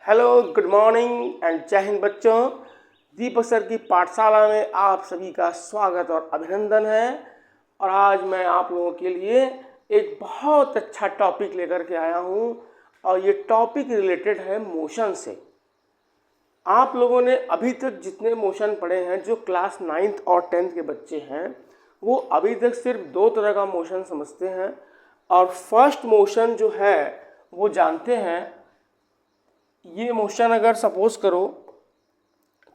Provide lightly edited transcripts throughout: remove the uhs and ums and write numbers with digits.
Hello, good morning and जय हिंद बच्चों। दीपक sir की पाठशाला में आप सभी का स्वागत और अभिनंदन है। और आज मैं आप लोगों के लिए एक बहुत अच्छा टॉपिक लेकर के आया हूँ और ये टॉपिक रिलेटेड है मोशन से। आप लोगों ने अभी तक जितने मोशन पढ़े हैं, जो क्लास 9th और 10th के बच्चे हैं, वो अभी तक सिर्फ दो तरह का मोशन समझते हैं। और फर्स्ट मोशन जो है वो जानते हैं। ये मोशन अगर सपोज करो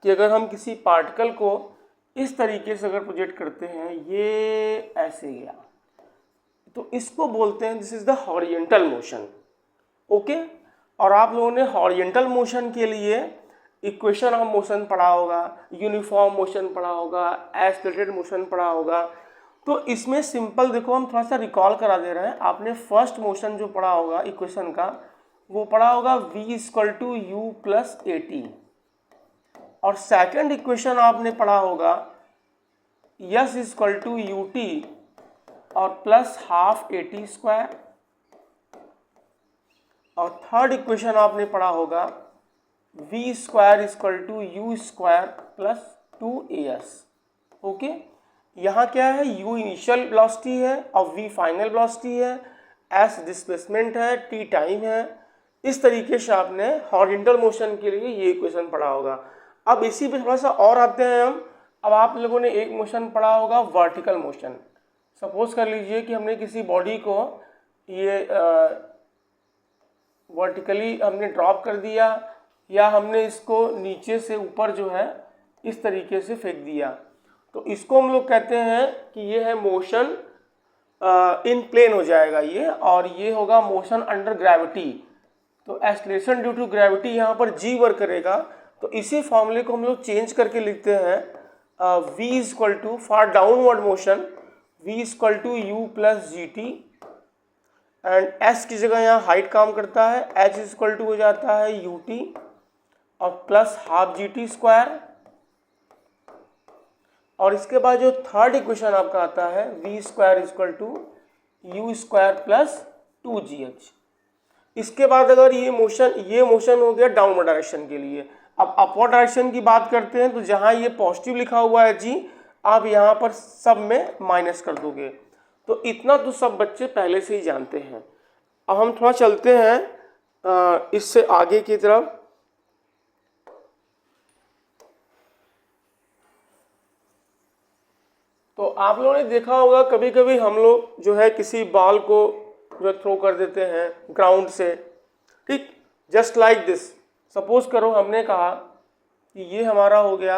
कि अगर हम किसी पार्टिकल को इस तरीके से अगर प्रोजेक्ट करते हैं, ये ऐसे गया, तो इसको बोलते हैं this is the horizontal motion. Okay. और आप लोगों ने हॉरिजेंटल मोशन के लिए इक्वेशन ऑफ मोशन पढ़ा होगा, यूनिफॉर्म मोशन पढ़ा होगा, एक्सेलरेटेड मोशन पढ़ा होगा। तो इसमें सिंपल देखो, हम थोड़ा सा रिकॉल करा दे रहे हैं। आपने फर्स्ट मोशन जो पढ़ा होगा इक्वेशन का, वो पढ़ा होगा v equal to u plus a t. और सेकंड इक्वेशन आपने पढ़ा होगा s equal to u t और plus half a t square. और थर्ड इक्वेशन आपने पढ़ा होगा v square equal to u square plus 2as। Okay. यहाँ क्या है, u इनिशियल वेलोसिटी है और v फाइनल वेलोसिटी है, s डिस्प्लेसमेंट है, t टाइम है। इस तरीके से आपने हॉरिजेंटल मोशन के लिए ये इक्वेशन पढ़ा होगा। अब इसी पे थोड़ा सा और आते हैं हम। अब आप लोगों ने एक मोशन पढ़ा होगा वर्टिकल मोशन। सपोज कर लीजिए कि हमने किसी बॉडी को ये वर्टिकली हमने ड्रॉप कर दिया, या हमने इसको नीचे से ऊपर जो है इस तरीके से फेंक दिया, तो इसको हम लोग कहते हैं कि ये है मोशन इन प्लेन हो जाएगा ये, और ये होगा मोशन अंडर ग्रेविटी। तो एक्सेलरेशन ड्यू टू ग्रेविटी यहाँ पर जी वर्क करेगा। तो इसी फॉर्मूले को हम लोग चेंज करके लिखते हैं v equal to for downward motion v equal to u plus g t, and s की जगह यहाँ हाइट काम करता है, h इक्वल टू हो जाता है यू टी और plus half G T square. और इसके बाद जो थर्ड इक्वेशन आपका आता है v square equal to u square plus 2gh। इसके बाद अगर ये मोशन हो गया डाउनवर्ड डायरेक्शन के लिए। अब अपवर्ड डायरेक्शन की बात करते हैं, तो जहाँ ये पॉजिटिव लिखा हुआ है जी, आप यहाँ पर सब में माइनस कर दोगे। तो इतना तो सब बच्चे पहले से ही जानते हैं। अब हम थोड़ा चलते हैं इससे आगे की तरफ। तो आप लोगों ने देखा होगा कभी कभी हम लोग जो है किसी बॉल को जो थ्रो कर देते हैं ग्राउंड से, ठीक, जस्ट लाइक दिस। सपोज करो हमने कहा कि ये हमारा हो गया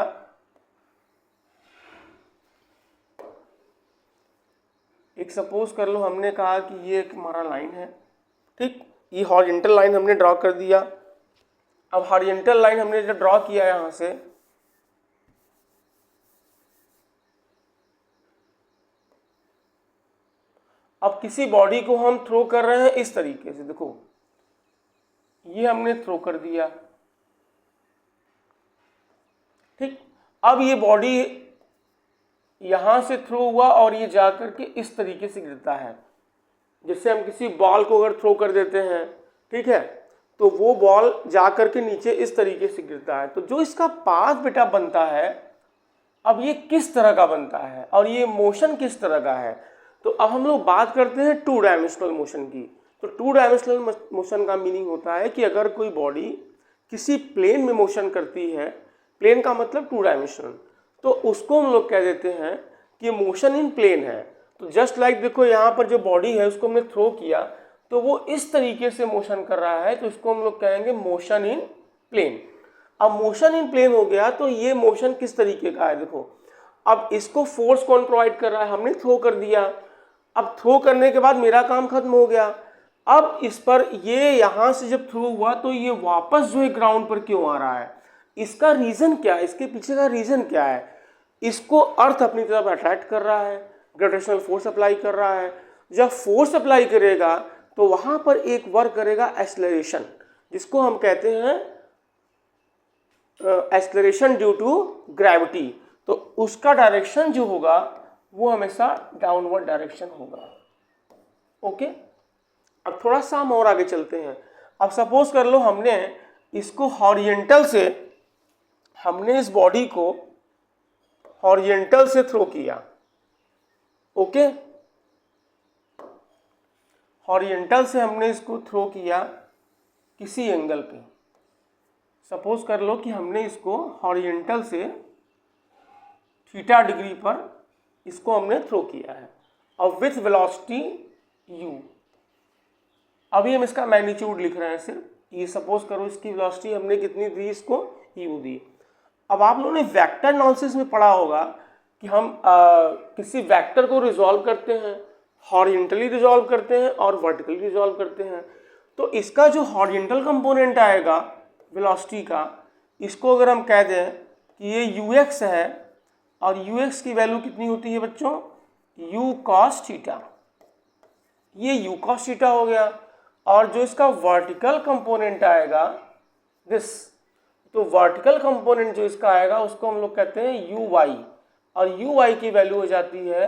एक, सपोज कर लो हमने कहा कि ये एक हमारा लाइन है, ठीक, ये हॉरिजेंटल लाइन हमने ड्रॉ कर दिया। अब हॉरिजेंटल लाइन हमने जो ड्रॉ किया यहाँ से, अब किसी बॉडी को हम थ्रो कर रहे हैं इस तरीके से, देखो ये हमने थ्रो कर दिया, ठीक। अब ये बॉडी यहां से थ्रो हुआ और ये जाकर के इस तरीके से गिरता है। जैसे हम किसी बॉल को अगर थ्रो कर देते हैं, ठीक है, तो वो बॉल जाकर के नीचे इस तरीके से गिरता है। तो जो इसका पाथ बेटा बनता है, अब ये किस तरह का बनता है और ये मोशन किस तरह का है। तो अब हम लोग बात करते हैं टू डायमेंशनल मोशन की। तो टू डायमेंशनल मोशन का मीनिंग होता है कि अगर कोई बॉडी किसी प्लेन में मोशन करती है, प्लेन का मतलब टू डायमेंशनल, तो उसको हम लोग कह देते हैं कि मोशन इन प्लेन है। तो जस्ट लाइक देखो यहाँ पर जो बॉडी है उसको हमने थ्रो किया, तो वो इस तरीके से मोशन कर रहा है, तो इसको हम लोग कहेंगे मोशन इन प्लेन। अब मोशन इन प्लेन हो गया, तो ये मोशन किस तरीके का है, देखो अब इसको फोर्स कौन प्रोवाइड कर रहा है, हमने थ्रो कर दिया। अब थ्रो करने के बाद मेरा काम खत्म हो गया। अब इस पर ये यहाँ से जब थ्रो हुआ तो ये वापस जो है ग्राउंड पर क्यों आ रहा है, इसका रीजन क्या है, इसके पीछे का रीजन क्या है। इसको अर्थ अपनी तरफ अट्रैक्ट कर रहा है, ग्रेविटेशनल फोर्स अप्लाई कर रहा है। जब फोर्स अप्लाई करेगा तो वहां पर एक वर्क करेगा एक्सेलरेशन, जिसको हम कहते हैं एक्सेलरेशन ड्यू टू ग्रेविटी। तो उसका डायरेक्शन जो होगा वो हमेशा डाउनवर्ड डायरेक्शन होगा। ओके। अब थोड़ा सा हम और आगे चलते हैं। अब सपोज कर लो हमने इसको हॉरिजेंटल से, हमने इस बॉडी को हॉरिजेंटल से थ्रो किया, ओके, हॉरिजेंटल से हमने इसको थ्रो किया किसी एंगल पे। सपोज कर लो कि हमने इसको हॉरिजेंटल से थीटा डिग्री पर इसको हमने थ्रो किया है और विथ वेलोसिटी u। अभी हम इसका मैग्नीट्यूड लिख रहे हैं सिर्फ, ये सपोज करो इसकी वेलोसिटी हमने कितनी दी, इसको u दी। अब आप लोगों ने वेक्टर एनालिसिस में पढ़ा होगा कि हम किसी वेक्टर को रिजॉल्व करते हैं, हॉरिजेंटली रिजॉल्व करते हैं और वर्टिकली रिजॉल्व करते हैं। तो इसका जो हॉरिजेंटल कंपोनेंट आएगा वेलोसिटी का, इसको अगर हम कह दें कि ये ux है और ux की वैल्यू कितनी होती है बच्चों, u cos थीटा, ये u cos थीटा हो गया। और जो इसका वर्टिकल कंपोनेंट आएगा दिस, तो वर्टिकल कंपोनेंट जो इसका आएगा उसको हम लोग कहते हैं uy, और uy की वैल्यू हो जाती है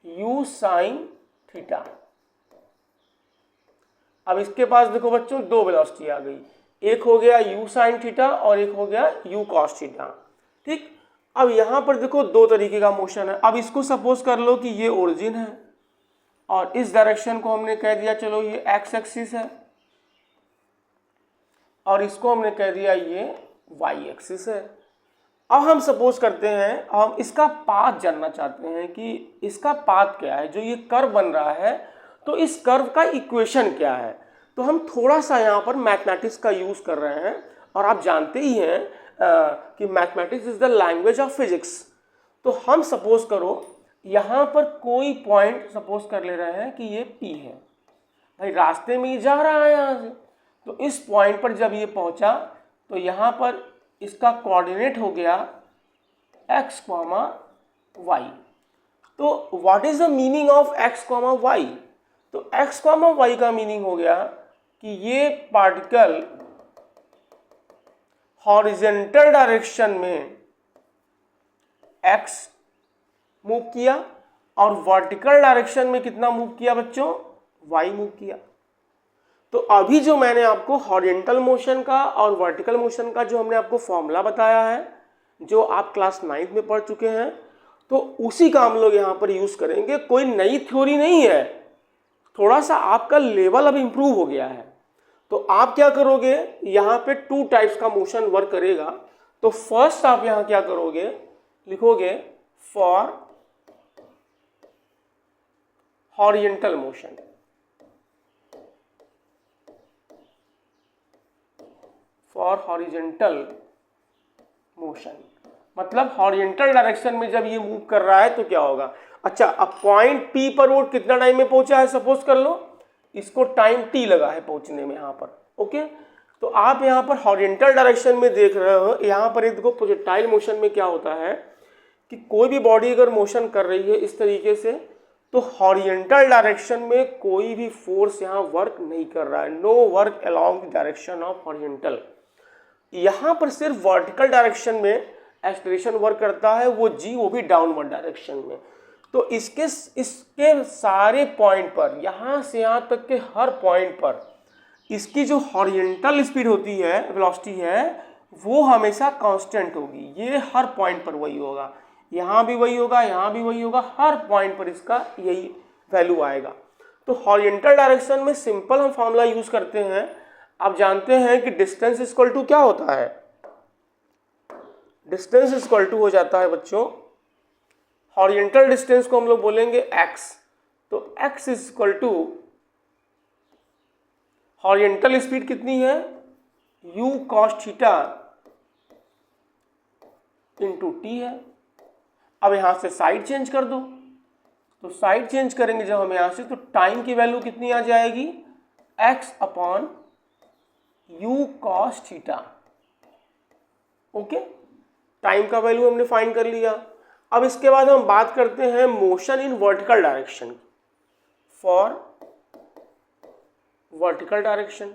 u sin थीटा। अब इसके पास देखो बच्चों दो वेलोसिटी आ गई, एक हो गया u sin थीटा और एक हो गया u cos थीटा, ठीक। अब यहाँ पर देखो दो तरीके का मोशन है। अब इसको सपोज कर लो कि ये ओरिजिन है और इस डायरेक्शन को हमने कह दिया चलो ये एक्स एक्सिस है और इसको हमने कह दिया ये वाई एक्सिस है। अब हम सपोज करते हैं, हम इसका पाथ जानना चाहते हैं कि इसका पाथ क्या है, जो ये कर्व बन रहा है तो इस कर्व का इक्वेशन क्या है। तो हम थोड़ा सा यहाँ पर मैथमेटिक्स का यूज़ कर रहे हैं और आप जानते ही हैं कि mathematics is the language of physics. तो हम सपोज करो यहाँ पर कोई पॉइंट सपोज कर ले रहे हैं कि ये P है, भाई रास्ते में ये जा रहा है यहाँ से, तो इस पॉइंट पर जब ये पहुँचा तो यहाँ पर इसका कोऑर्डिनेट हो गया x, y। तो what is the meaning of x, y? तो x, y का मीनिंग हो गया कि ये पार्टिकल हॉरिजॉन्टल डायरेक्शन में x मूव किया और वर्टिकल डायरेक्शन में कितना मूव किया बच्चों, y मूव किया। तो अभी जो मैंने आपको हॉरिजॉन्टल मोशन का और वर्टिकल मोशन का जो हमने आपको फॉर्मूला बताया है, जो आप क्लास 9th में पढ़ चुके हैं, तो उसी का हम लोग यहाँ पर यूज़ करेंगे। कोई नई थ्योरी नहीं है, थोड़ा सा आपका लेवल अब इम्प्रूव हो गया है। तो आप क्या करोगे, यहाँ पे टू टाइप्स का मोशन वर्क करेगा। तो फर्स्ट आप यहाँ क्या करोगे, लिखोगे for horizontal motion, for horizontal motion मतलब हॉरिजॉन्टल डायरेक्शन में जब ये मूव कर रहा है तो क्या होगा। अच्छा, अब पॉइंट P पर वो कितना टाइम में पहुंचा है, सपोज कर लो इसको टाइम T लगा है पहुंचने में यहाँ पर, ओके। तो आप यहाँ पर हॉरिजॉन्टल डायरेक्शन में देख रहे हो, यहाँ पर देखो प्रोजेक्टाइल मोशन में क्या होता है कि कोई भी बॉडी अगर मोशन कर रही है इस तरीके से, तो हॉरिजॉन्टल डायरेक्शन में कोई भी फोर्स यहाँ वर्क नहीं कर रहा है, no work along the direction of horizontal. यहाँ पर सिर्फ वर्टिकल डायरेक्शन में एक्सेलरेशन वर्क करता है, वो जी, वो भी डाउनवर्ड डायरेक्शन में। तो इसके सारे पॉइंट पर, यहाँ से यहाँ तक के हर पॉइंट पर इसकी जो हॉरिजॉन्टल स्पीड होती है, वेलोसिटी है, वो हमेशा कांस्टेंट होगी। ये हर पॉइंट पर वही होगा, यहाँ भी वही होगा, यहाँ भी वही होगा, हर पॉइंट पर इसका यही वैल्यू आएगा। तो हॉरिजॉन्टल डायरेक्शन में सिंपल हम फॉर्मूला यूज करते हैं। आप जानते हैं कि डिस्टेंस इक्वल टू क्या होता है, डिस्टेंस इक्वल टू हो जाता है बच्चों, हॉरिजॉन्टल डिस्टेंस को हम लोग बोलेंगे x, तो x is equal to horizontal speed कितनी है, u cos theta into t है। अब यहां से साइड चेंज कर दो, तो साइड चेंज करेंगे जब हम यहां से, तो टाइम की वैल्यू कितनी आ जाएगी, x upon u cos theta, okay. Time का वैल्यू हमने फाइंड कर लिया। अब इसके बाद हम बात करते हैं motion in vertical direction, for vertical direction,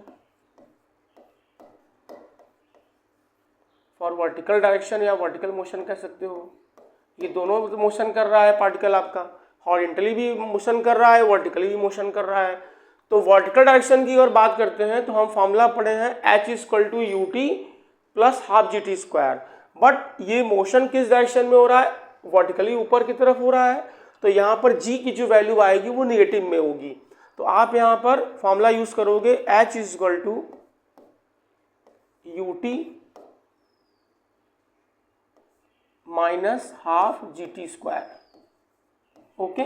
for vertical direction या वर्टिकल मोशन कह सकते हो। ये दोनों मोशन कर रहा है पार्टिकल आपका, हॉरिजॉन्टली भी मोशन कर रहा है, वर्टिकली भी मोशन कर रहा है। तो वर्टिकल डायरेक्शन की अगर बात करते हैं तो हम फॉर्मूला पढ़े हैं h = ut plus half GT²। But ये मोशन किस डायरेक्शन में हो रहा है, वर्टिकली ऊपर की तरफ हो रहा है, तो यहाँ पर g की जो वैल्यू आएगी वो निगेटिव में होगी। तो आप यहाँ पर फॉर्मूला यूज करोगे h = ut minus half GT²। Okay,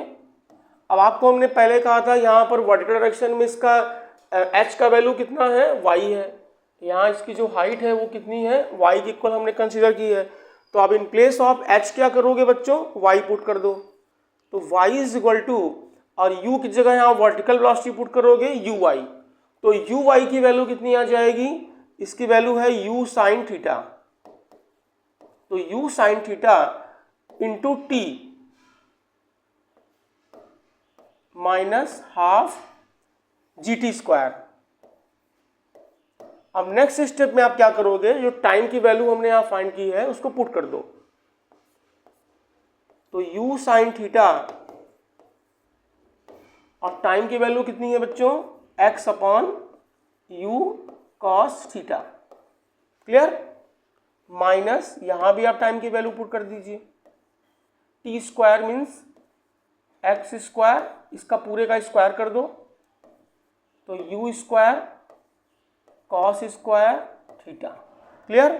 अब आपको हमने पहले कहा था यहाँ पर वर्टिकल डायरेक्शन में इसका h का वैल्यू कितना है, y है। यहाँ इसकी जो हाइट है वो कितनी है, y की इक्वल हमने कंसीडर की है। तो आप इन प्लेस ऑफ h क्या करोगे बच्चों, y पुट कर दो। तो y = और u की जगह यहाँ वर्टिकल वेलोसिटी पुट करोगे uy। तो uy की वैल्यू कितनी आ जाएगी, इसकी वैल्यू है u sin थीटा। तो u sin theta into t minus half GT²। अब नेक्स्ट स्टेप में आप क्या करोगे, जो टाइम की वैल्यू हमने यहाँ फाइंड की है उसको पुट कर दो। तो u sin थीटा और टाइम की वैल्यू कितनी है बच्चों, x/u cos theta. Clear, minus यहां भी आप टाइम की वैल्यू पुट कर दीजिए। t² मीन्स x², इसका पूरे का स्क्वायर कर दो तो u² cos² थीटा। क्लियर,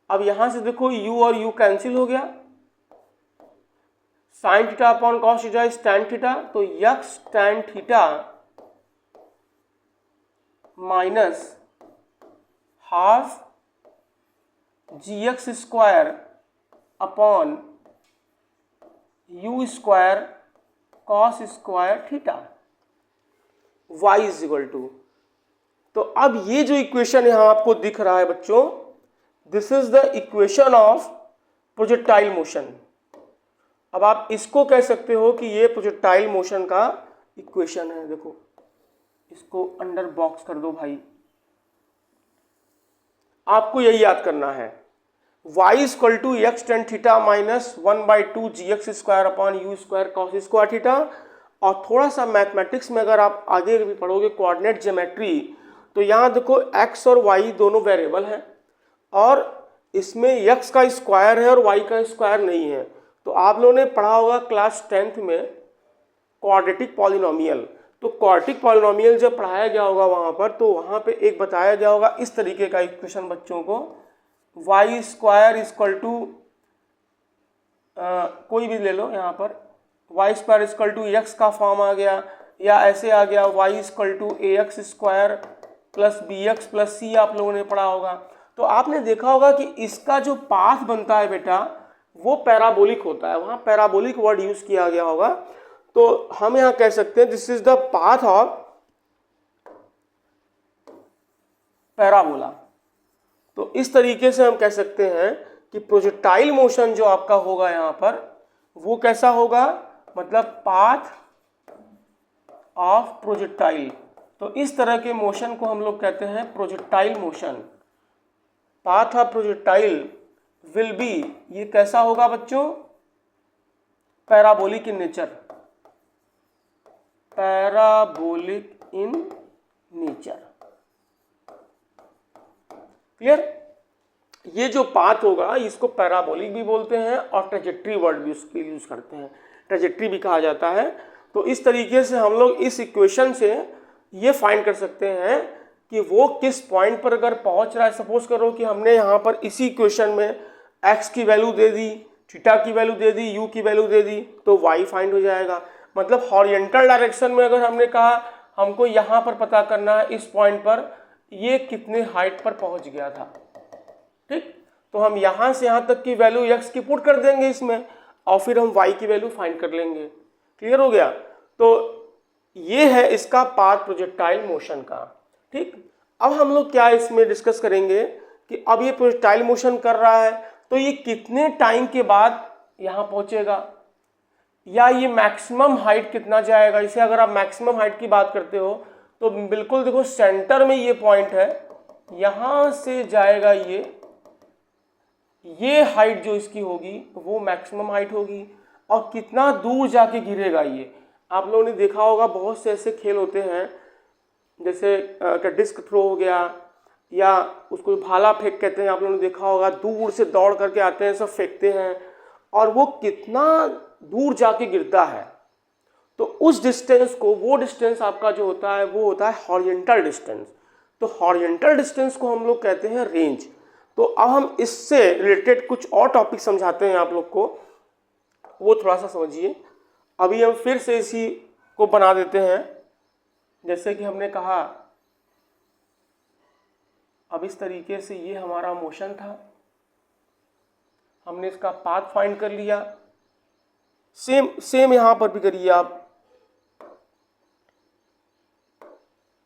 अब यहां से देखो u और u कैंसिल हो गया, sin theta upon cos theta is tan theta. तो x tan theta minus half gx² upon u² cos² theta y = तो अब ये जो इक्वेशन यहां आपको दिख रहा है बच्चों, this is the equation of projectile motion. अब आप इसको कह सकते हो कि ये प्रोजेक्टाइल मोशन का इक्वेशन है। देखो इसको अंडर बॉक्स कर दो भाई, आपको यही याद करना है, y = x tan theta minus 1/2 gx² upon u² cos² theta. और थोड़ा सा मैथमेटिक्स में अगर आप आगे भी पढ़ोगे कोऑर्डिनेट ज्योमेट्री, तो यहाँ देखो x और y दोनों वेरिएबल हैं और इसमें x का स्क्वायर है और y का स्क्वायर नहीं है। तो आप लोगों ने पढ़ा होगा क्लास 10th में क्वाड्रेटिक पॉलिनोमियल। तो क्वाड्रेटिक पॉलिनोमियल जब पढ़ाया गया होगा वहाँ पर, तो वहाँ पे एक बताया गया होगा इस तरीके का इक्वेशन बच्चों को, y² = कोई भी ले लो, यहाँ पर y² = x का फॉर्म आ गया, या ऐसे आ गया y = ax² plus bx plus c, आप लोगों ने पढ़ा होगा। तो आपने देखा होगा कि इसका जो पाथ बनता है बेटा वो पैराबोलिक होता है, वहाँ पैराबोलिक वर्ड यूज किया गया होगा। तो हम यहाँ कह सकते हैं this is the path of parabola. तो इस तरीके से हम कह सकते हैं कि प्रोजेक्टाइल मोशन जो आपका होगा यहाँ पर वो कैसा होगा, मतलब पाथ ऑफ प्रोजेक्टाइल। तो इस तरह के मोशन को हम लोग कहते हैं projectile motion. Path of projectile will be, ये कैसा होगा बच्चों, parabolic in nature, parabolic in nature. Clear, ये जो पाथ होगा इसको पैराबोलिक भी बोलते हैं और ट्रेजेक्ट्री वर्ड भी उसके यूज करते हैं, ट्रेजेक्ट्री भी कहा जाता है। तो इस तरीके से हम लोग इस इक्वेशन से ये फाइंड कर सकते हैं कि वो किस पॉइंट पर अगर पहुंच रहा है। सपोज करो कि हमने यहाँ पर इसी इक्वेशन में x की वैल्यू दे दी, थीटा की वैल्यू दे दी, u की वैल्यू दे दी, तो y फाइंड हो जाएगा। मतलब हॉरिजॉन्टल डायरेक्शन में अगर हमने कहा हमको यहाँ पर पता करना है इस पॉइंट पर ये कितने हाइट पर पहुंच गया था, ठीक, तो हम यहाँ से यहाँ तक की वैल्यू x की पुट कर देंगे इसमें और फिर हम y की वैल्यू फाइंड कर लेंगे। क्लियर हो गया। तो ये है इसका पाथ प्रोजेक्टाइल मोशन का। ठीक, अब हम लोग क्या इसमें डिस्कस करेंगे कि अब ये प्रोजेक्टाइल मोशन कर रहा है तो ये कितने टाइम के बाद यहाँ पहुँचेगा, या ये मैक्सिमम हाइट कितना जाएगा। इसे अगर आप मैक्सिमम हाइट की बात करते हो तो बिल्कुल देखो सेंटर में ये पॉइंट है, यहाँ से जाएगा ये हाइट जो इसकी होगी वो मैक्सिमम हाइट होगी। और कितना दूर जाके गिरेगा ये, आप लोगों ने देखा होगा बहुत से ऐसे खेल होते हैं जैसे डिस्क थ्रो हो गया, या उसको भाला फेंक कहते हैं, आप लोगों ने देखा होगा, दूर से दौड़ करके आते हैं, सब फेंकते हैं और वो कितना दूर जाके गिरता है। तो उस डिस्टेंस को, वो डिस्टेंस आपका जो होता है वो होता है हॉरिजेंटल डिस्टेंस। तो हॉरिजेंटल डिस्टेंस को हम लोग कहते हैं रेंज। तो अब हम इससे रिलेटेड कुछ और टॉपिक समझाते हैं आप लोग को, वो थोड़ा सा समझिए। अभी हम फिर से इसी को बना देते हैं। जैसे कि हमने कहा, अब इस तरीके से ये हमारा मोशन था, हमने इसका पाथ फाइंड कर लिया। सेम यहां पर भी करिए आप।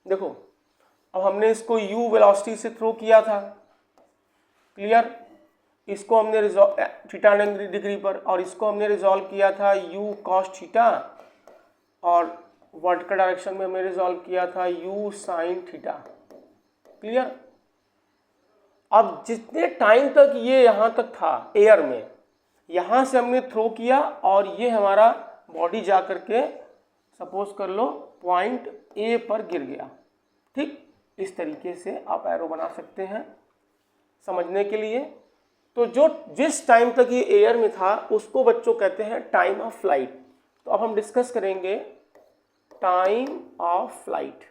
देखो, अब हमने इसको u वेलोसिटी से थ्रो किया था, क्लियर। इसको हमने थीटा 90 डिग्री पर, और इसको हमने रिजॉल्व किया था u cos थीटा, और वर्टिकल डायरेक्शन में हमने रिजॉल्व किया था u sin थीटा, क्लियर। अब जितने टाइम तक ये यहाँ तक था एयर में, यहाँ से हमने थ्रो किया और ये हमारा बॉडी जा करके सपोज कर लो पॉइंट ए पर गिर गया, ठीक। इस तरीके से आप एरो बना सकते हैं समझने के लिए। तो जो जिस टाइम तक ये एयर में था उसको बच्चों कहते हैं टाइम ऑफ फ्लाइट। तो अब हम डिस्कस करेंगे टाइम ऑफ फ्लाइट।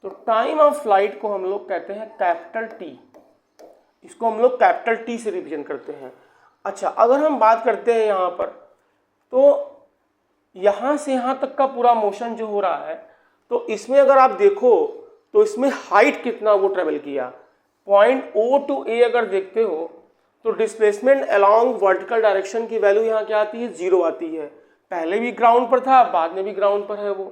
तो टाइम ऑफ फ्लाइट को हम लोग कहते हैं कैपिटल टी। इसको हम लोग कैपिटल टी से रिप्रेजेंट करते हैं। अच्छा, अगर हम बात करते हैं यहाँ पर, तो यहाँ से यहाँ तक का पूरा मोशन जो हो रहा है, तो इसमें अगर आप देखो तो इसमें हाइट कितना वो ट्रेवल किया, पॉइंट ओ टू ए अगर देखते हो तो डिस्प्लेसमेंट अलोंग वर्टिकल डायरेक्शन की वैल्यू यहाँ क्या आती है, 0 आती है। पहले भी ग्राउंड पर था, बाद में भी ग्राउंड पर है वो,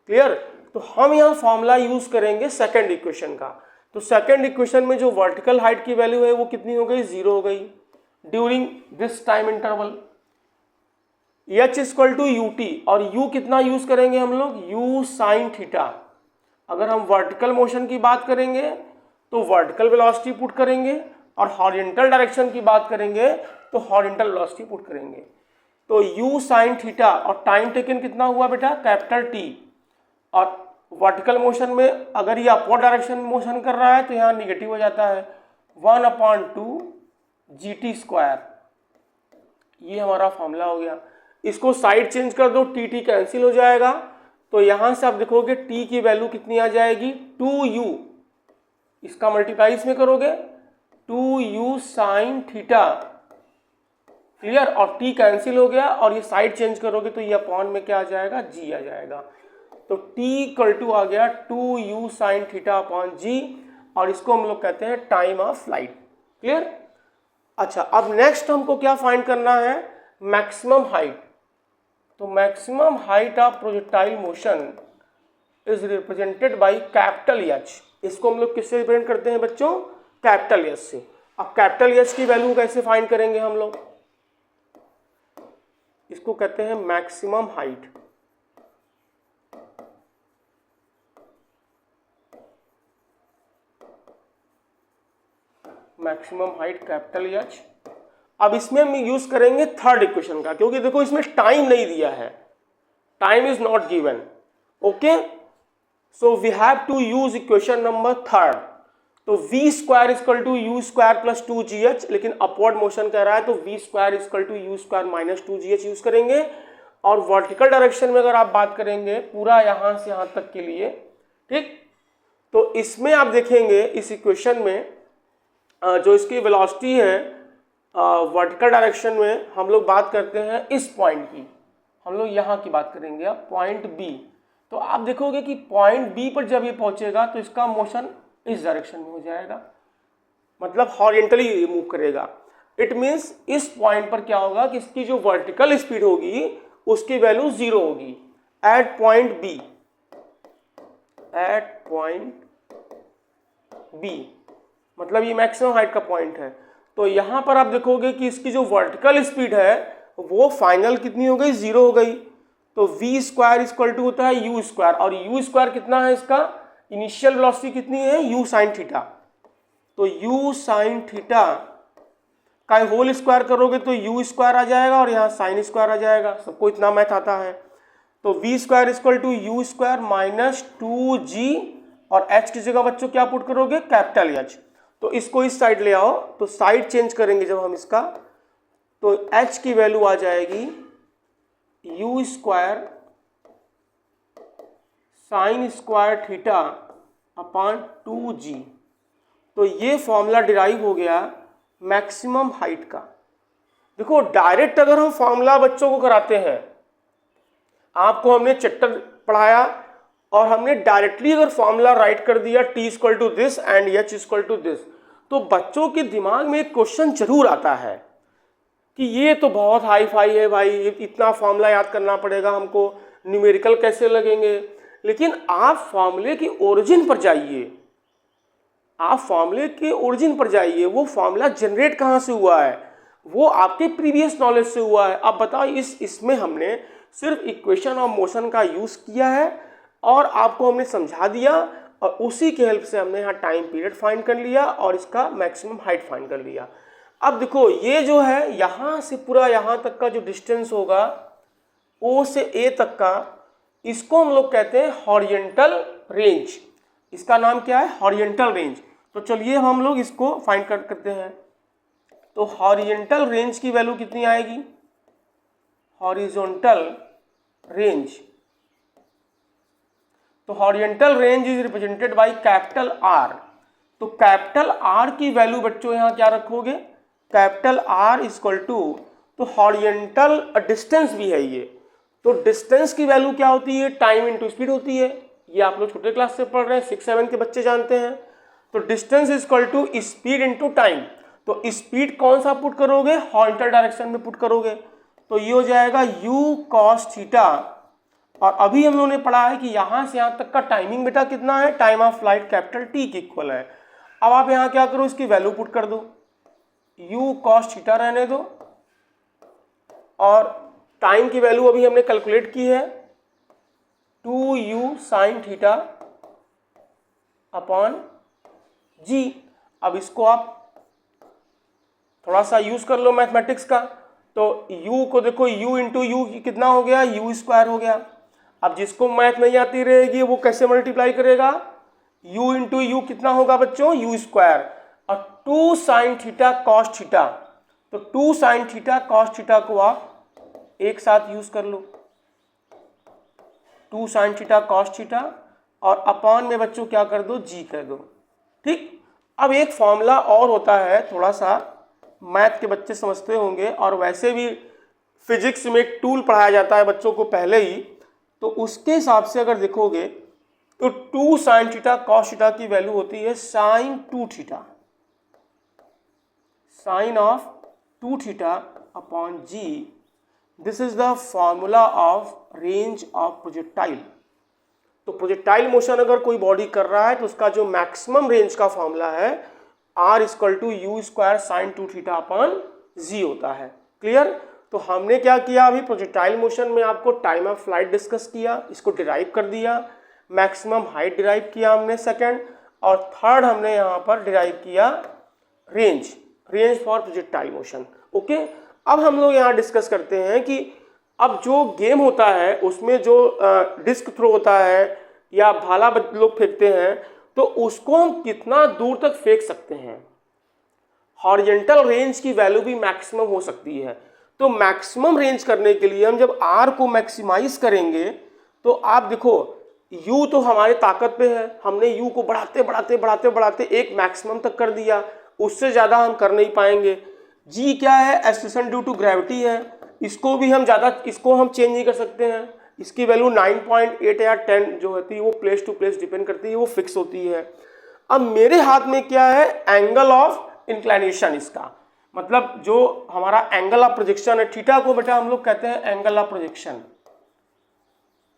क्लियर। तो हम यहाँ फॉर्मूला यूज करेंगे सेकंड इक्वेशन का। तो सेकंड इक्वेशन में जो वर्टिकल हाइट की वैल्यू है वो कितनी हो गई, 0 हो गई during this time interval. h equal to u t, और u कितना यूज करेंगे हम लोग, u साइन थीटा। अगर हम वर्टिकल मोशन की बात करेंगे तो वर्टिकल वेलोसिटी पुट करेंगे, और हॉरिजेंटल डायरेक्शन की बात करेंगे तो हॉरिजेंटल वेलोसिटी पुट करेंगे। तो u साइन थीटा, और टाइम टेकन कितना हुआ बेटा, कैपिटल T। और वर्टिकल मोशन में अगर ये अपवर्ड डायरेक्शन में मोशन कर रहा है तो यहाँ निगेटिव हो जाता है, 1/2 GT स्क्वायर। ये हमारा फॉर्मूला हो गया। इसको साइड चेंज कर दो, टी कैंसिल हो जाएगा। तो यहां से आप देखोगे t की वैल्यू कितनी आ जाएगी, 2u। इसका मल्टीप्लाई इसमें करोगे 2u साइन थीटा, क्लियर। और t कैंसिल हो गया, और ये साइड चेंज करोगे तो ये अपॉन में क्या आ जाएगा, g आ जाएगा। तो t इक्वल टू आ गया 2u sine theta upon g, और इसको हम लोग कहते हैं टाइम ऑफ फ्लाइट, क्लियर। अच्छा, अब नेक्स्ट हमको क्या फाइंड करना है, मैक्सिमम हाइट। तो maximum height of projectile motion is represented by capital H। इसको हम लोग किससे रिप्रेजेंट करते हैं बच्चों, कैपिटल H से। अब कैपिटल H की वैल्यू कैसे फाइंड करेंगे हम लोग, इसको कहते हैं maximum height. Maximum height capital H। अब इसमें हम यूज करेंगे थर्ड इक्वेशन का, क्योंकि देखो इसमें टाइम नहीं दिया है, time is not given, okay. So we have to use equation number third. तो v square equal to u square plus 2gh, लेकिन अपवर्ड मोशन कह रहा है तो v square equal to u square minus 2gh use करेंगे। और vertical direction में अगर आप बात करेंगे पूरा यहां से यहां तक के लिए, ठीक। तो इसमें आप देखेंगे इस इक्वेशन में जो इसकी वेलोसिटी है वर्टिकल डायरेक्शन में, हम लोग बात करते हैं इस पॉइंट की, हम लोग यहाँ की बात करेंगे अब पॉइंट बी। तो आप देखोगे कि पॉइंट बी पर जब ये पहुंचेगा तो इसका मोशन इस डायरेक्शन में हो जाएगा, मतलब हॉरिजेंटली मूव करेगा। इट मीन्स इस पॉइंट पर क्या होगा कि इसकी जो वर्टिकल स्पीड होगी उसकी वैल्यू 0 होगी at point B, at point B, मतलब ये मैक्सिमम हाइट का पॉइंट है। तो यहां पर आप देखोगे कि इसकी जो वर्टिकल स्पीड है वो फाइनल कितनी हो गई, 0 हो गई। तो v स्क्वायर इक्वल टू होता है u स्क्वायर, और u स्क्वायर कितना है, इसका इनिशियल वेलोसिटी कितनी है, u साइन थीटा। तो u साइन थीटा का होल स्क्वायर करोगे तो यू स्क्वायर आ जाएगा और यहाँ साइन स्क्वायर आ जाएगा, सबको इतना मैथ आता है। तो v square equal to u square minus 2g और h की जगह बच्चों क्या पुट करोगे, कैपिटल H। तो इसको इस साइड ले आओ, तो साइड चेंज करेंगे जब हम इसका, तो h की वैल्यू आ जाएगी you square sine square theta upon 2g। तो ये फॉर्मूला डिराइव हो गया मैक्सिमम हाइट का। देखो डायरेक्ट अगर हम फॉर्मूला बच्चों को कराते हैं, आपको हमने चैप्टर पढ़ाया और हमने डायरेक्टली अगर फॉर्मूला राइट कर दिया t equal to this and h equal to this, तो बच्चों के दिमाग में एक क्वेश्चन जरूर आता है कि ये तो बहुत हाई फाई है भाई, इतना फॉर्मूला याद करना पड़ेगा हमको, न्यूमेरिकल कैसे लगेंगे। लेकिन आप फॉर्मूले की ओरिजिन पर जाइए, आप फॉर्मूले के ओरिजिन पर जाइए, वो फॉर्मूला जनरेट कहाँ से हुआ है, वो आपके प्रीवियस नॉलेज से हुआ है। अब बताओ इसमें हमने सिर्फ इक्वेशन ऑफ मोशन का यूज़ किया है और आपको हमने समझा दिया और उसी के हेल्प से हमने यहाँ टाइम पीरियड फाइंड कर लिया और इसका मैक्सिमम हाइट फाइंड कर लिया। अब देखो ये जो है यहाँ से पूरा यहाँ तक का जो डिस्टेंस होगा O से A तक का, इसको हम लोग कहते हैं हॉरिजेंटल रेंज। इसका नाम क्या है, हॉरिजेंटल रेंज। तो चलिए हम लोग इसको फाइंड करते हैं। तो हॉरिजेंटल रेंज की वैल्यू कितनी आएगी, हॉरिजॉन्टल रेंज, तो horizontal range is represented by capital R। तो कैपिटल R की वैल्यू बच्चों यहाँ क्या रखोगे, कैपिटल R इक्वल टू, तो हॉरिजॉन्टल डिस्टेंस भी है ये, तो डिस्टेंस की वैल्यू क्या होती है, टाइम इनटू स्पीड होती है। ये आप लोग छोटे क्लास से पढ़ रहे हैं, 6-7 के बच्चे जानते हैं। तो distance equal to speed into time. तो स्पीड कौन सा पुट करोगे, हॉरिजॉन्टल डायरेक्शन में पुट करोगे, तो ये हो जाएगा u cos थीटा। और अभी हम लोगों ने पढ़ा है कि यहाँ से यहाँ तक का टाइमिंग बेटा कितना है, time of flight capital T के इक्वल है। अब आप यहाँ क्या करो, इसकी वैल्यू पुट कर दो, u cos थीटा रहने दो और टाइम की वैल्यू अभी हमने कैलकुलेट की है 2u sin theta upon g। अब इसको आप थोड़ा सा यूज कर लो मैथमेटिक्स का, तो u को देखो u इंटू यू कितना हो गया, u स्क्वायर हो गया। अब जिसको मैथ नहीं आती रहेगी वो कैसे मल्टीप्लाई करेगा, u इंटू यू कितना होगा बच्चों, u स्क्वायर और 2 साइन थीटा कॉस थीटा। तो 2 साइन थीटा कॉस थीटा को आप एक साथ यूज कर लो, 2 साइन थीटा कॉस थीटा और अपॉन में बच्चों क्या कर दो, g कर दो। ठीक, अब एक फॉर्मूला और होता है, थोड़ा सा मैथ के बच्चे समझते होंगे और वैसे भी फिजिक्स में एक टूल पढ़ाया जाता है बच्चों को पहले ही, तो उसके हिसाब से अगर देखोगे तो 2 साइन थीटा कॉस थीटा की वैल्यू होती है sine 2 theta, sine of 2 theta upon g। This is the formula of range of projectile. तो प्रोजेक्टाइल मोशन अगर कोई बॉडी कर रहा है तो उसका जो मैक्सिमम रेंज का फॉर्मूला है R equal to u square sine 2 theta upon g होता है। क्लियर। तो हमने क्या किया, अभी प्रोजेक्टाइल मोशन में आपको टाइम ऑफ फ्लाइट डिस्कस किया, इसको डिराइव कर दिया, मैक्सिमम हाइट डिराइव किया हमने सेकंड, और थर्ड हमने यहाँ पर डिराइव किया range, range for projectile motion. Okay, अब हम लोग यहाँ डिस्कस करते हैं कि अब जो गेम होता है उसमें जो डिस्क थ्रो होता है या भाला लोग फेंकते हैं, तो उसको हम कितना दूर तक फेंक सकते हैं। हॉरिजॉन्टल रेंज की वैल्यू भी मैक्सिमम हो सकती है। तो मैक्सिमम रेंज करने के लिए हम जब आर को मैक्सिमाइज करेंगे तो आप देखो यू तो हमारे ताकत पे है, हमने यू को बढ़ाते बढ़ाते बढ़ाते बढ़ाते एक मैक्सिमम तक कर दिया, उससे ज़्यादा हम कर नहीं पाएंगे। जी क्या है, एक्सेलरेशन ड्यू टू ग्रेविटी है, इसको भी हम ज़्यादा, इसको हम चेंज नहीं कर सकते हैं, इसकी वैल्यू 9.8 या 10 जो होती है वो प्लेस टू प्लेस डिपेंड करती है, वो फिक्स होती है। अब मेरे हाथ में क्या है, एंगल ऑफ इंक्लाइनेशन, इसका मतलब जो हमारा एंगल ऑफ प्रोजेक्शन है, थीटा को बेटा हम लोग कहते हैं angle of projection,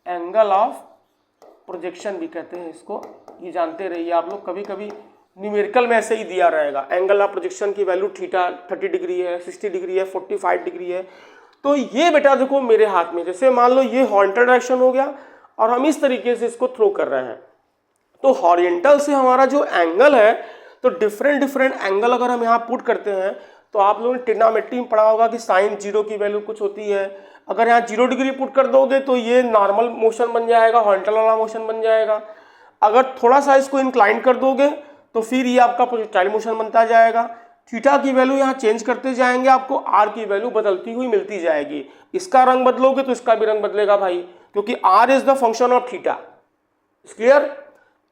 angle of projection भी कहते हैं इसको, ये जानते रहिए आप लोग, कभी कभी न्यूमेरिकल में ऐसे ही दिया रहेगा, एंगल ऑफ प्रोजेक्शन की वैल्यू थीटा 30 डिग्री है, 60 डिग्री है, 45 डिग्री है। तो ये बेटा देखो मेरे हाथ में, जैसे मान लो ये हॉरिजॉन्टल डायरेक्शन हो गया और हम इस तरीके से इसको थ्रो कर रहे हैं, तो हॉरिजॉन्टल से हमारा जो एंगल है, तो डिफरेंट डिफरेंट एंगल अगर हम यहाँ पुट करते हैं तो आप लोगों ने ट्रिग्नोमेट्री में पढ़ा होगा कि साइन 0 की वैल्यू कुछ होती है। अगर यहाँ 0 डिग्री पुट कर दोगे तो ये नॉर्मल मोशन बन जाएगा, हॉरिजॉन्टल वाला मोशन बन जाएगा। अगर थोड़ा सा इसको इंक्लाइन कर दोगे तो फिर ये आपका प्रोजेक्टाइल मोशन बनता जाएगा। थीटा की वैल्यू यहाँ चेंज करते जाएंगे, आपको आर की वैल्यू बदलती हुई मिलती जाएगी। इसका रंग बदलोगे तो इसका भी रंग बदलेगा भाई, क्योंकि R is the function of theta. Clear?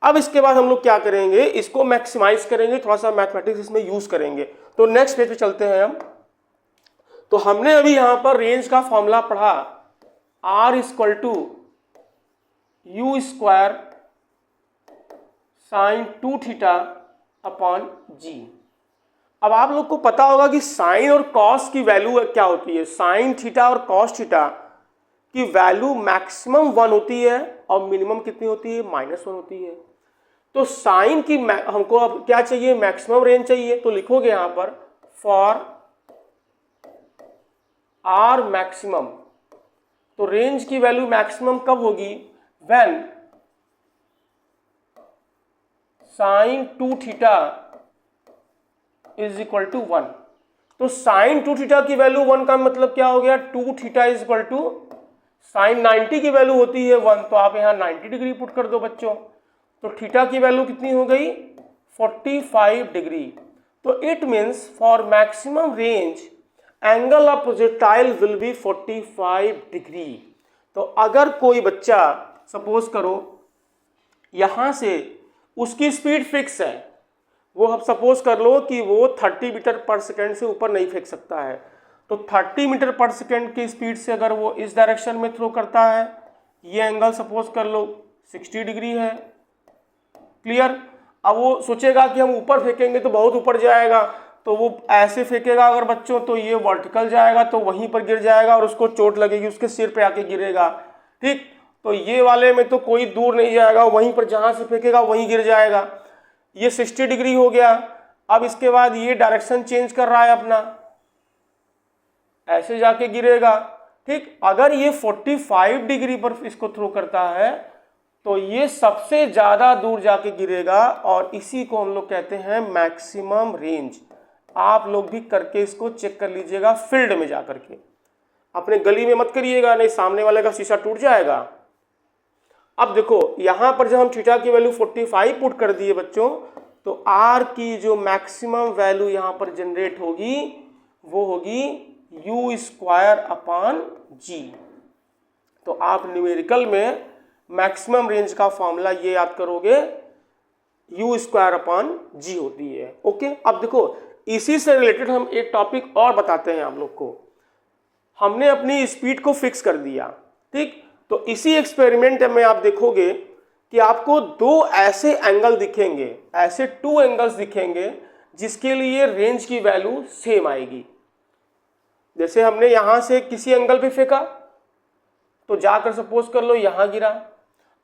अब इसके बाद हम लोग क्या करेंगे, इसको मैक्सिमाइज करेंगे, थोड़ा सा मैथमेटिक्स इसमें यूज करेंगे। तो नेक्स्ट पेज पे चलते हैं हम। तो हमने अभी यहां पर रेंज का फॉर्मूला पढ़ा, R equal to u square sine 2 theta upon g. अब आप लोग को पता होगा कि साइन और कॉस की वैल्यू क्या होती है। साइन थीटा और कॉस थीटा की वैल्यू मैक्सिमम 1 होती है और मिनिमम कितनी होती है, -1 होती है। तो साइन की हमको अब क्या चाहिए, मैक्सिमम रेंज चाहिए। तो लिखोगे यहां पर फॉर आर मैक्सिमम। तो रेंज की वैल्यू मैक्सिमम कब होगी, when sine 2 theta is equal to 1। तो साइन 2 थीटा की वैल्यू 1 का मतलब क्या हो गया, 2 theta is equal to sine 90 की वैल्यू होती है 1, तो आप यहाँ 90 डिग्री पुट कर दो बच्चों। तो थीटा की वैल्यू कितनी हो गई, 45 डिग्री। तो it means for maximum range angle of projectile will be 45 degree. तो अगर कोई बच्चा सपोज करो यहां से उसकी स्पीड फिक्स है, वो अब सपोज कर लो कि वो 30 मीटर पर सेकेंड से ऊपर नहीं फेंक सकता है, तो 30 मीटर पर सेकेंड की स्पीड से अगर वो इस डायरेक्शन में थ्रो करता है, ये एंगल सपोज कर लो 60 डिग्री है। क्लियर? अब वो सोचेगा कि हम ऊपर फेंकेंगे तो बहुत ऊपर जाएगा, तो वो ऐसे फेंकेगा अगर बच्चों, तो ये वर्टिकल जाएगा, तो वहीं पर गिर जाएगा और उसको चोट लगेगी, उसके सिर पे आके गिरेगा। ठीक? तो ये वाले में तो कोई दूर नहीं जाएगा, वहीं पर जहां से फेंकेगा वहीं गिर जाएगा। ये 60 डिग्री हो गया। अब इसके बाद ये डायरेक्शन चेंज कर रहा है अपना, ऐसे जाके गिरेगा। ठीक? अगर ये 45 डिग्री पर इसको थ्रो करता है तो ये सबसे ज्यादा दूर जाके गिरेगा, और इसी को हम लोग कहते हैं मैक्सिमम रेंज। आप लोग भी करके इसको चेक कर लीजिएगा फील्ड में जाकर के, अपने गली में मत करिएगा, नहीं सामने वाले का शीशा टूट जाएगा। अब देखो यहां पर जब हम थीटा की वैल्यू 45 पुट कर दिए बच्चों, तो आर की जो मैक्सिमम वैल्यू यहां पर जनरेट होगी वो होगी यू स्क्वायर अपॉन जी। तो आप न्यूमेरिकल में मैक्सिमम रेंज का फॉर्मूला ये याद करोगे, यू स्क्वायर अपॉन जी होती है। ओके? अब देखो इसी से रिलेटेड हम एक टॉपिक और बताते हैं आप लोग को। हमने अपनी स्पीड को फिक्स कर दिया, ठीक? तो इसी एक्सपेरिमेंट में आप देखोगे कि आपको दो ऐसे एंगल दिखेंगे, ऐसे 2 एंगल्स दिखेंगे जिसके लिए रेंज की वैल्यू सेम आएगी। जैसे हमने यहां से किसी एंगल पे फेंका तो जाकर सपोज कर लो यहां गिरा।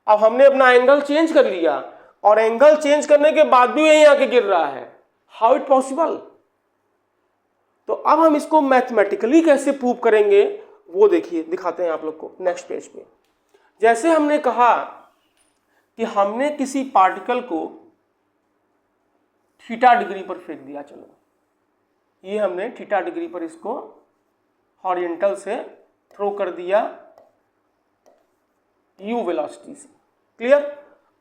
अब हमने अपना एंगल चेंज कर लिया और एंगल चेंज करने के बाद भी यहीं आके गिर रहा है। How it possible? तो अब हम इसको मैथमेटिकली कैसे प्रूव करेंगे वो देखिए, दिखाते हैं आप लोग को नेक्स्ट पेज पे। जैसे हमने कहा कि हमने किसी पार्टिकल को थीटा डिग्री पर फेंक दिया, चलो ये हमने थीटा डिग्री पर इसको हॉरिजॉन्टल से थ्रो कर दिया u वेलोसिटी से। क्लियर?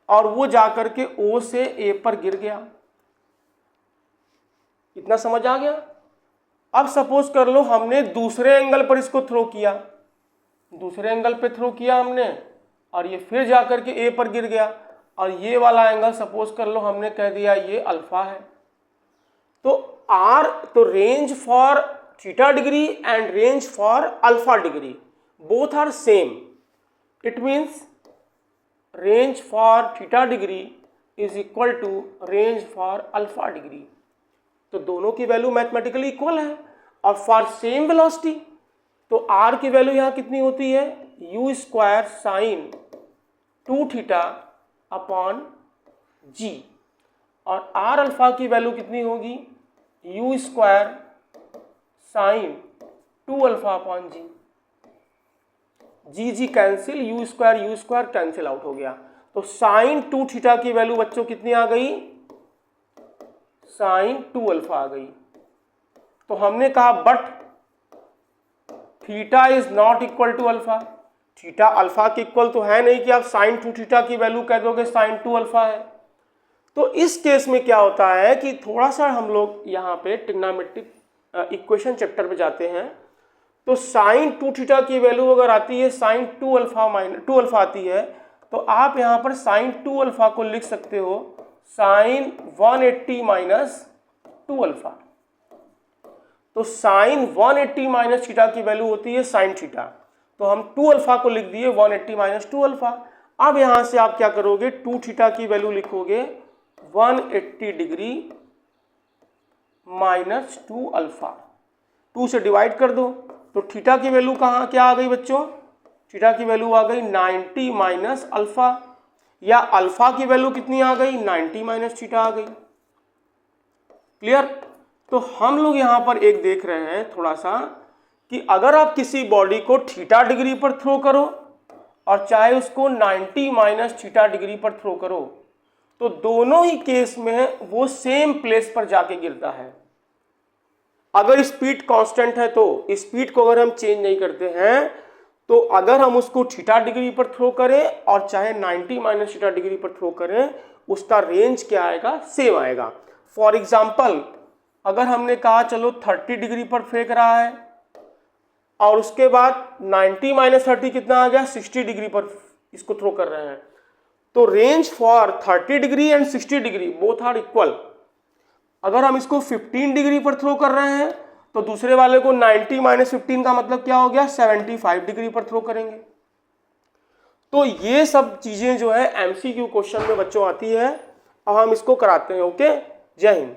और वो जाकर के O से A पर गिर गया। इतना समझ आ गया? अब सपोज कर लो हमने दूसरे एंगल पर इसको थ्रो किया, दूसरे एंगल पे थ्रो किया हमने और ये फिर जाकर के A पर गिर गया, और ये वाला एंगल सपोज कर लो हमने कह दिया ये अल्फा है। तो तो range for theta degree and range for alpha degree both are same. It means range for theta degree is equal to range for alpha degree. तो दोनों की वैल्यू मैथमेटिकली इक्वल है। और फॉर सेम वेलोसिटी तो R की value यहां कितनी होती है, u square sine 2 theta upon g, और आर अल्फा की वैल्यू कितनी होगी, u square sine 2 alpha upon g. जी जी cancel, u square cancel out हो गया। तो साइन 2 थीटा की वैल्यू बच्चों कितनी आ गई, साइन 2 अल्फा आ गई। तो हमने कहा but theta is not equal to alpha, theta alpha के इक्वल तो है नहीं कि आप साइन 2 थीटा की वैल्यू कह दोगे साइन 2 अल्फा है। तो इस केस में क्या होता है कि थोड़ा सा हम लोग यहाँ पे ट्रिग्नोमेट्रिक इक्वेशन चैप्टर पे जाते हैं, तो साइन 2 थीटा की वैल्यू अगर आती है साइन 2 अल्फा माइनस 2 अल्फा आती है, तो आप यहाँ पर साइन 2 अल्फा को लिख सकते हो साइन 180 माइनस 2 अल्फा। तो साइन 180 माइनस थीटा की वैल्यू होती है साइन थीटा, तो हम 2 अल्फा को लिख दिए 180 माइनस 2 अल्फा। अब यहां से आप क्या करोगे, 2 थीटा की वैल्यू लिखोगे 180 डिग्री माइनस 2 अल्फा, 2 से डिवाइड कर दो, तो थीटा की वैल्यू कहाँ क्या आ गई बच्चों, थीटा की वैल्यू आ गई 90 माइनस अल्फा, या अल्फा की वैल्यू कितनी आ गई 90 माइनस थीटा आ गई। क्लियर। तो हम लोग यहाँ पर एक देख रहे हैं थोड़ा सा कि अगर आप किसी बॉडी को थीटा डिग्री पर थ्रो करो और चाहे उसको 90 माइनस थीटा डिग्री पर थ्रो करो, तो दोनों ही केस में वो सेम प्लेस पर जाके गिरता है। अगर स्पीड कांस्टेंट है तो स्पीड को अगर हम चेंज नहीं करते हैं, तो अगर हम उसको थीटा डिग्री पर थ्रो करें और चाहे 90 माइनस थीटा डिग्री पर थ्रो करें, उसका रेंज क्या आएगा, सेम आएगा। फॉर एग्जाम्पल अगर हमने कहा चलो 30 डिग्री पर फेंक रहा है और उसके बाद 90 माइनस 30 कितना आ गया, 60 डिग्री पर इसको थ्रो कर रहे हैं, तो range for 30 degree and 60 degree both are equal. अगर हम इसको 15 डिग्री पर थ्रो कर रहे हैं तो दूसरे वाले को 90 माइनस 15 का मतलब क्या हो गया, 75 डिग्री पर थ्रो करेंगे। तो ये सब चीजें जो है एमसीक्यू क्वेश्चन में बच्चों आती है, अब हम इसको कराते हैं। ओके, जय हिंद।